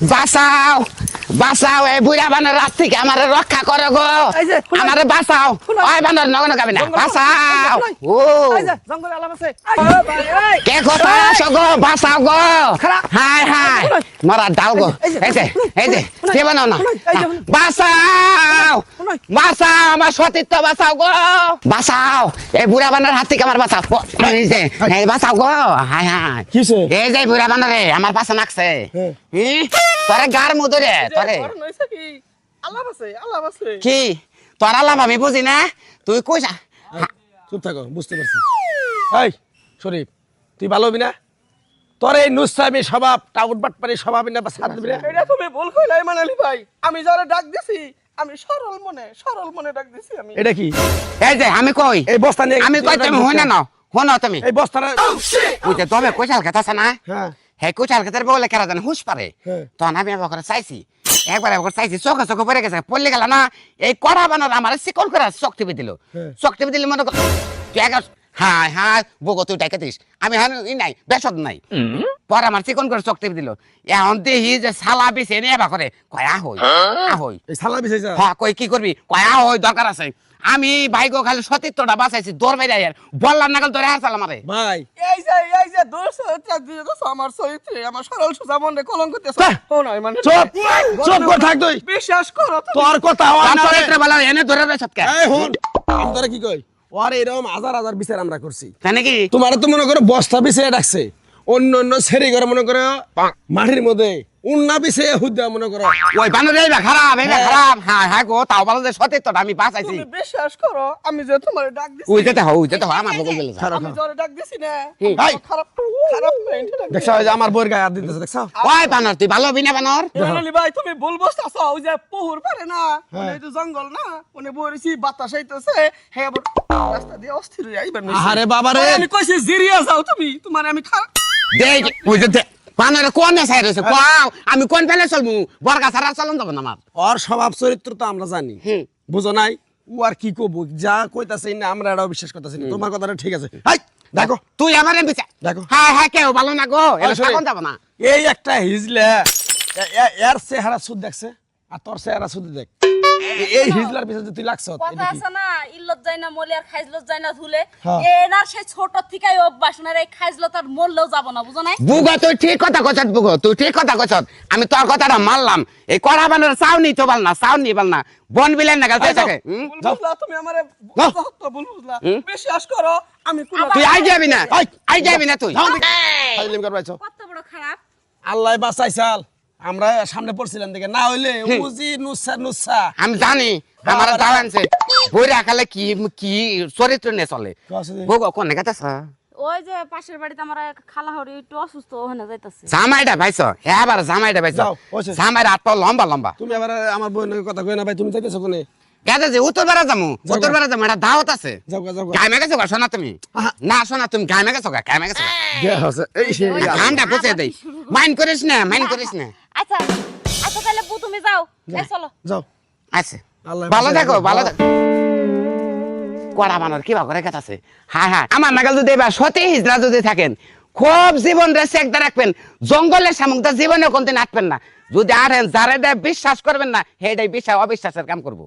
বাঁচাও বাঁচাও এই বুড়া বানর রাত থেকে আমারে রক্ষা করো গো আমারে বাঁচাও ওই বানর নগন গাবি না বাঁচাও ও জঙ্গলে আলাপ আছে কে কথা আসো গো বাঁচাও গো হাই হাই মারা দাও গো এই যে কে বানাও না বাঁচাও বাঁচাও আমার সতীত্ব বাঁচাও গো বাঁচাও এই বুড়া বানর হাত থেকে আমার বাঁচাও এই যে এই বাঁচাও গো হাই হাই কিসে এই যে বুড়া বানরে আমার পাশে নাকছে তোরে গার মুদরে তোরে কি তোর আলাপ আমি বুঝি না তুই কইসা চুপ থাকো বুঝতে পারছি এই শরীফ তুই ভালো হবি না তোর এই নুসামি স্বভাব টাউট বাটপারি স্বভাব না বা সাথ দিবি না এটা তুমি ভুল কইলাই মানালি ভাই আমি যারা ডাক দিছি আমি সরল মনে ডাক দিছি আমি এটা কি এই যে আমি কই এই বস্তা নিয়ে আমি কই তুমি হই না নাও হনো তুমি এই বস্তাটা ওই যে তবে কইসাল কথা আছে না হ্যাঁ হে কইসাল কথার বলে কেরা জানে হুশ পারে হ্যাঁ। তখন আমি আবার করে চাইছি একবার চাইছি চোখে চোখে পড়ে গেছে পড়লে গেল না এই কড়া বানর আমার চিকন করে শক্তি দিল হ্যাঁ। শক্তি দিলে মনে কর তুই এক হাই হাই বগো তুই ডাকে দিস আমি হ্যাঁ নাই বেসদ নাই পর আমার চিকন করে শক্তি দিল এখন দেখি যে সালা বিছে এনে এবার করে কয়া হই হই এই সালা বিছাইছা হ্যাঁ কই কি করবি কয়া হই দরকার আছে আমি ভাইগো খালি সতীত্বটা বাঁচাইছি দৌড় বেড়ে আর বললাম নাগাল ধরে হারছাল আমারে ভাই এই যে দোষ দিয়ে দোষ আমার চরিত্রে আমার সরল সোজা মনে কলঙ্ক দিতেছ ও নয় মানে চুপ চুপ কর থাক তুই বিশ্বাস করো তুমি। তোর কথা হয় তার না রে। চরিত্র বলা এনে ধরে রে সবকে এই হুন আমি তোরা কি কই ওর এরকম হাজার হাজার বিচার আমরা করছি তাই নাকি তোমার তো মনে করো বস্তা পিছিয়ে ডাকছে অন্য অন্য ছেড়ে করে মনে করো মাটির মধ্যে উন্না পিছিয়ে হুদ্দা মনে করো ওই বানর এইবা খারাপ এইবা খারাপ হ্যাঁ হ্যাঁ গো তাও বলো যে সতীত্বটা আমি বাঁচাইছি তুমি বিশ্বাস করো আমি যে তোমার ডাক দিছি ওই যেতে হও আমার বগল গেলে যা। আমি যারা ডাক দিছি না এই। খারাপ খারাপ মাইন্ড দেখছো ওই যে আমার বইয়ের গায়ে হাত দিতেছে দেখছো ওই বানর তুই ভালো হবি না বানর মানালি ভাই তুমি ভুল বুঝতাছ ওই যে পুহুর পারে না মানে এই যে জঙ্গল না মানে বইরেছি বাতাস আইতেছে হে আবার রাস্তা দিয়ে অস্থির হয়ে আইবার না আরে বাবা রে আমি কইছি জিরিয়া যাও তুমি তোমার আমি খারাপ দেখ ওই যেতে বানর কোন সাইড রয়েছে কোয়াও আমি কোন ফেলে চলমু বর্গা সারা চলন যাব না আমার ওর স্বভাব চরিত্র তো আমরা জানি হুম। বুঝো নাই ও আর কি কব যা কইতাছে না আমরা এটাও বিশ্বাস করতেছি না তোমার কথাটা ঠিক আছে হাই দেখো তুই আমার বিচার দেখো হ্যাঁ হ্যাঁ কেউ ভালো না গো এটা আসলে- সাকন যাব না এই একটা হিজলা এর চেহারা সুদ দেখছে আর তোর চেহারা সুদ দেখ এই হিজলার পিছনে তুই লাগছ কথা আছে না ইল্লত যায় না মলে আর খাইজলত যায় না ধুলে হ্যাঁ। এনার সেই ছোট থেকেই অভ্যাস না এই খাইজলত আর মরলেও যাব না বুঝো নাই বুগো তুই ঠিক কথা কছত বুগো তুই ঠিক কথা কছত আমি তোর কথাটা মানলাম এই কড়া বানর চাও নি তো বল না চাও নি বল না বন বিলেন না গাল থাকে ভুল বুঝলা তুমি আমারে বুঝতো ভুল বুঝলা বিশ্বাস করো আমি কোন তুই আই যাবি না আই যাবি না তুই ফাইলিম করবাইছো কত বড় খারাপ আল্লাহ বাঁচাইছাল আমরা সামনে পড়ছিলাম দেখে না হইলে উজি নুসা নুসা আমি জানি আমার দাও আনছে বইরা খালে কি কি চরিত্র নিয়ে চলে বুগো কোন গাতাছ ওই যে পাশের বাড়িতে আমার এক খালা হরি একটু অসুস্থ ওখানে যাইতাছে জামাইটা ভাইছো এবার জামাইটা ভাইছো যাও, ওইসে। জামাইটা হাত পা লম্বা লম্বা তুমি আবার আমার বোনের কথা কই না ভাই তুমি যাইতেছো কোনে গেছে যে উত্তর বেড়া যাবো উত্তর বেড়া যাবো এটা দাওয়াত আছে যাও যাও গাইমে গেছো গা শোনা তুমি না শোনা তুমি গাইমে গেছো গা গাইমে গেছো গে হচ্ছে এই সে ঠান্ডা পচে দেই মাইন্ড করিস না মাইন্ড করিস না আচ্ছা আচ্ছা তাহলে বউ তুমি যাও এই চলো যাও আছে আল্লাহ ভালো বাঁচাই থাকো রাখো। ভালো থাকো কড়া বানর কিবা করে গেছে হ্যাঁ হ্যাঁ আমার নাগাল যদি এবার সতী হিজড়া যদি থাকেন খুব জীবন রেসে একটা রাখবেন জঙ্গলের সামুকটা জীবনে কোনদিন আটবেন না যদি আর যারা বিশ্বাস করবেন না সেটাই বিশ্বাস অবিশ্বাসের কাম করবো